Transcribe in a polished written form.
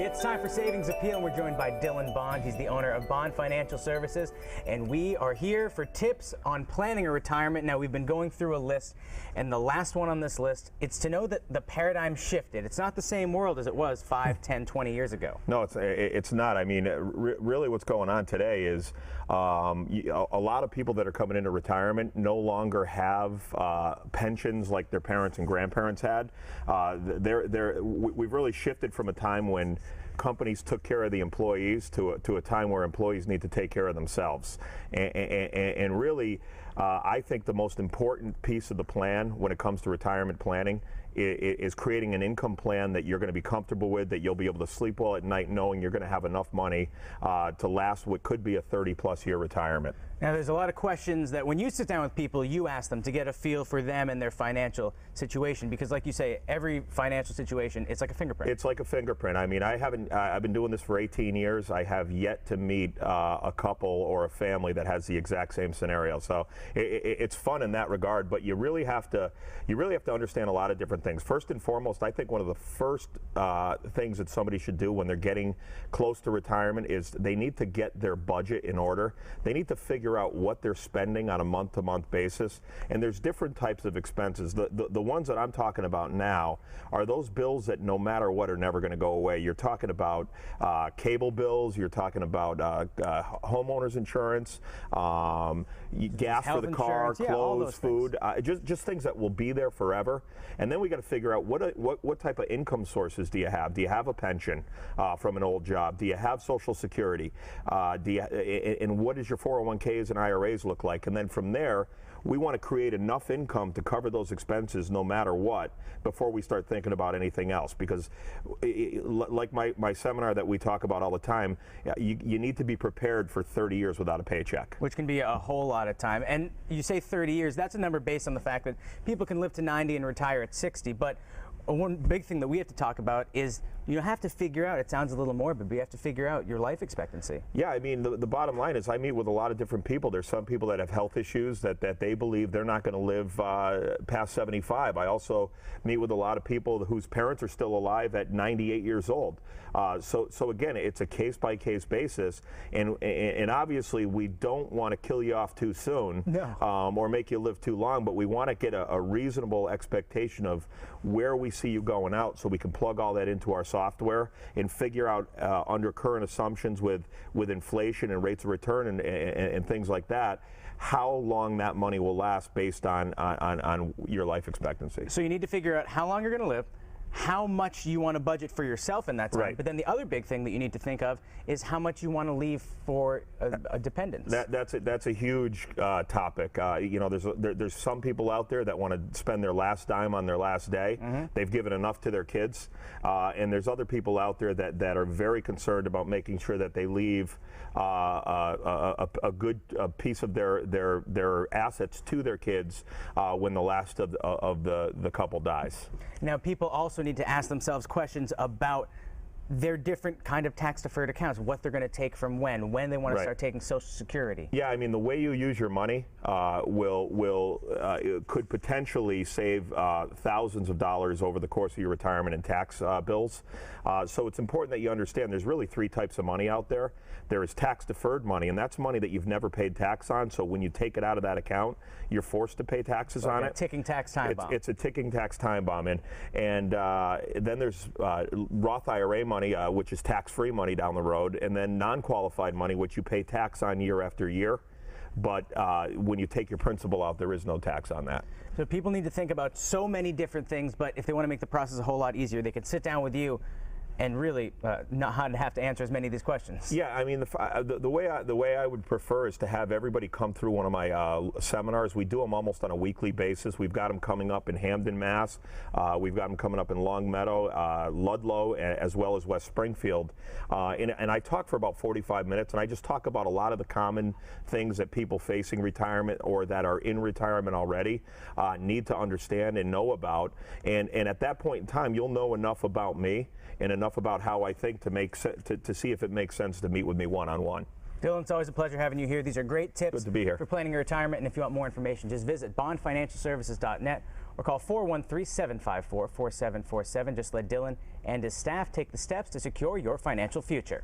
It's time for Savings Appeal, and we're joined by Dylan Bond. He's the owner of Bond Financial Services, and we are here for tips on planning a retirement. Now, we've been going through a list, and the last one on this list, it's to know that the paradigm shifted. It's not the same world as it was 5, 10, 20 years ago. No, it's not. I mean, really what's going on today is a lot of people that are coming into retirement no longer have pensions like their parents and grandparents had. We've really shifted from a time when companies took care of the employees to a time where employees need to take care of themselves. And really, I think the most important piece of the plan when it comes to retirement planning is creating an income plan that you're going to be comfortable with, that you'll be able to sleep well at night knowing you're going to have enough money to last what could be a 30-plus year retirement. Now, there's a lot of questions that when you sit down with people, you ask them to get a feel for them and their financial situation, because like you say, every financial situation, it's like a fingerprint. It's like a fingerprint. I mean, I've been doing this for 18 years. I have yet to meet a couple or a family that has the exact same scenario. So it's fun in that regard, but you really have to understand a lot of different things. First and foremost, I think one of the first things that somebody should do when they're getting close to retirement is they need to get their budget in order. They need to figure out what they're spending on a month-to-month basis. And there's different types of expenses. The ones that I'm talking about now are those bills that no matter what are never going to go away. You're talking about cable bills, you're talking about homeowners insurance, gas for the car, clothes, food, just things that will be there forever. And then we got to figure out what type of income sources do you have? Do you have a pension from an old job? Do you have Social Security? And what does your 401ks and IRAs look like? And then from there, we want to create enough income to cover those expenses no matter what before we start thinking about anything else. Because like my seminar that we talk about all the time, you need to be prepared for 30 years without a paycheck. Which can be a whole lot of time. And you say 30 years, that's a number based on the fact that people can live to 90 and retire at 60. But one big thing that we have to talk about is you have to figure out, it sounds a little morbid, but you have to figure out your life expectancy. Yeah, I mean, the bottom line is I meet with a lot of different people. There's some people that have health issues that they believe they're not going to live past 75. I also meet with a lot of people whose parents are still alive at 98 years old. So again, it's a case-by-case basis, and obviously we don't want to kill you off too soon. No. Or make you live too long, but we want to get a reasonable expectation of where we see you going out so we can plug all that into our software and figure out under current assumptions with inflation and rates of return and things like that, how long that money will last based on your life expectancy. So you need to figure out how long you're going to live, how much you want to budget for yourself in that time. Right. But then the other big thing that you need to think of is how much you want to leave for a dependence. That's a huge topic. There's some people out there that want to spend their last dime on their last day. Mm-hmm. They've given enough to their kids, and there's other people out there that are very concerned about making sure that they leave a good piece of their assets to their kids when the last of the couple dies. Now, people also need to ask themselves questions about their different kind of tax-deferred accounts, what they're going to take from when they want to start taking Social Security. Yeah, I mean, the way you use your money could potentially save thousands of dollars over the course of your retirement and tax bills. So it's important that you understand there's really three types of money out there. There is tax-deferred money, and that's money that you've never paid tax on. So when you take it out of that account, you're forced to pay taxes on it. A ticking tax time bomb. It's a ticking tax time bomb. And then there's Roth IRA money, which is tax-free money down the road, and then non-qualified money, which you pay tax on year after year. But when you take your principal out, there is no tax on that. So people need to think about so many different things, but if they want to make the process a whole lot easier, they can sit down with you and really not have to answer as many of these questions. Yeah, I mean, the way I would prefer is to have everybody come through one of my seminars. We do them almost on a weekly basis. We've got them coming up in Hamden, Mass. We've got them coming up in Long Meadow, Ludlow, as well as West Springfield. And I talk for about 45 minutes, and I just talk about a lot of the common things that people facing retirement or that are in retirement already need to understand and know about. And at that point in time, you'll know enough about me and enough about how I think to see if it makes sense to meet with me one-on-one. Dylan, it's always a pleasure having you here. These are great tips Good to be here. for planning your retirement, and if you want more information, just visit bondfinancialservices.net or call 413-754-4747. Just let Dylan and his staff take the steps to secure your financial future.